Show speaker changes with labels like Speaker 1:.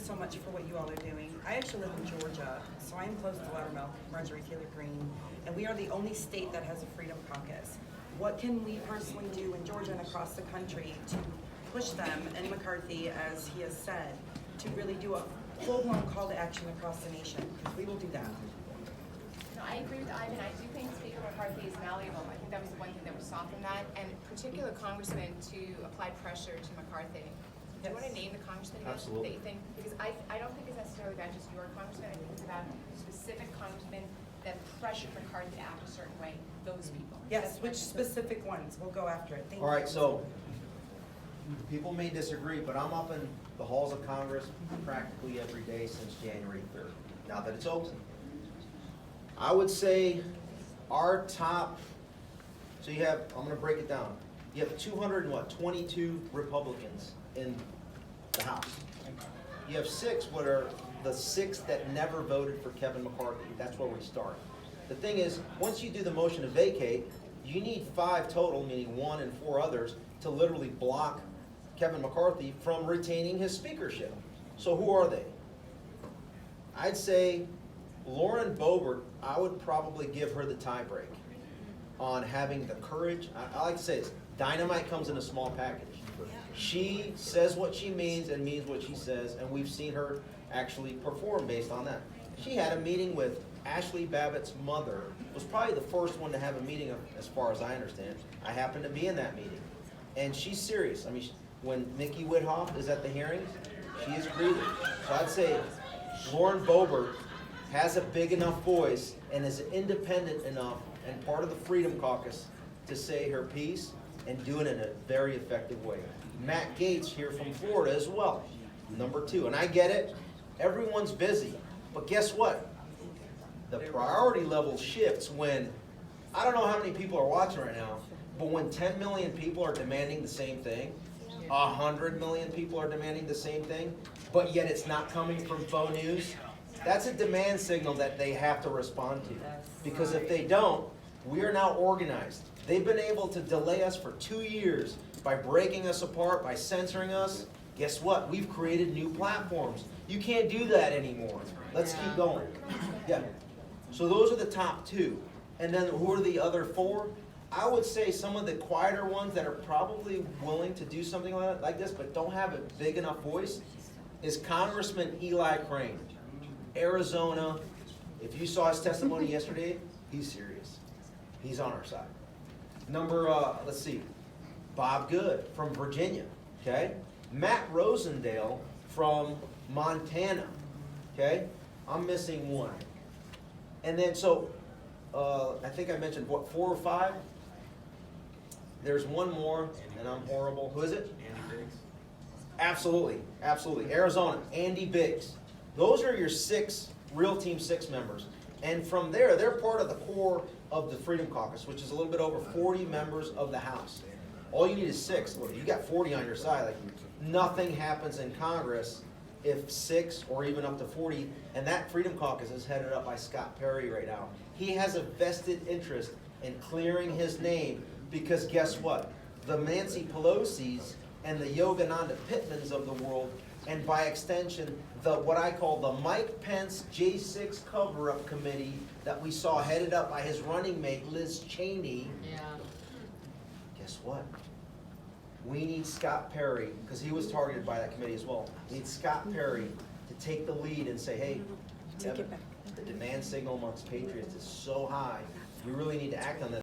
Speaker 1: so much for what you all are doing. I actually live in Georgia, so I'm close to Loudermilk, Marjorie Taylor Greene, and we are the only state that has a Freedom Caucus. What can we personally do in Georgia and across the country to push them, and McCarthy, as he has said, to really do a full-blown call to action across the nation? Because we will do that.
Speaker 2: No, I agree with Ivan. I do think Speaker McCarthy is malleable. I think that was the one thing that was soft in that, and particular congressman to apply pressure to McCarthy. Do you want to name the congressman again
Speaker 3: Absolutely.
Speaker 2: that you think? Because I don't think it's necessarily about just your congressman. I think it's about specific congressmen that pressured McCarthy to act a certain way. Those people.
Speaker 1: Yes, which specific ones? We'll go after it. Thank you.
Speaker 3: All right, so people may disagree, but I'm up in the halls of Congress practically every day since January 3rd, now that it's open. I would say our top, so you have, I'm gonna break it down. You have 22 Republicans in the House. You have 6, what are the 6 that never voted for Kevin McCarthy. That's where we start. The thing is, once you do the motion to vacate, you need 5 total, meaning 1 and 4 others, to literally block Kevin McCarthy from retaining his speakership. So who are they? I'd say Lauren Boebert, I would probably give her the tiebreak on having the courage. I like to say this, dynamite comes in a small package. She says what she means and means what she says, and we've seen her actually perform based on that. She had a meeting with Ashley Babbitt's mother, was probably the first one to have a meeting, as far as I understand. I happened to be in that meeting. And she's serious. I mean, when Nikki Whithoff is at the hearings, she is breathing. So I'd say Lauren Boebert has a big enough voice and is independent enough and part of the Freedom Caucus to say her piece and do it in a very effective way. Matt Gaetz here from Florida as well, number 2. And I get it, everyone's busy. But guess what? The priority level shifts when, I don't know how many people are watching right now, but when 10 million people are demanding the same thing, 100 million people are demanding the same thing, but yet it's not coming from faux news, that's a demand signal that they have to respond to. Because if they don't, we are now organized. They've been able to delay us for 2 years by breaking us apart, by censoring us. Guess what? We've created new platforms. You can't do that anymore. Let's keep going. Yeah. So those are the top 2. And then who are the other 4? I would say some of the quieter ones that are probably willing to do something like this, but don't have a big enough voice, is Congressman Eli Crane. Arizona, if you saw his testimony yesterday, he's serious. He's on our side. Let's see, Bob Good from Virginia, okay? Matt Rosendale from Montana, okay? I'm missing 1. And then, so, I think I mentioned, what, 4 or 5? There's 1 more, and I'm horrible. Who is it? Andy Biggs. Absolutely, absolutely. Arizona, Andy Biggs. Those are your 6, Real Team 6 members. And from there, they're part of the core of the Freedom Caucus, which is a little bit over 40 members of the House. All you need is 6. Look, you got 40 on your side. Like, nothing happens in Congress if 6 or even up to 40, and that Freedom Caucus is headed up by Scott Perry right now. He has a vested interest in clearing his name because guess what? The Nancy Pelosi's and the Yogananda Pittmans of the world, and by extension, what I call the Mike Pence J6 cover-up committee that we saw headed up by his running mate, Liz Cheney.
Speaker 4: Yeah.
Speaker 3: Guess what? We need Scott Perry, because he was targeted by that committee as well. We need Scott Perry to take the lead and say, hey,
Speaker 1: Take it back.
Speaker 3: the demand signal amongst patriots is so high, we really need to act on this.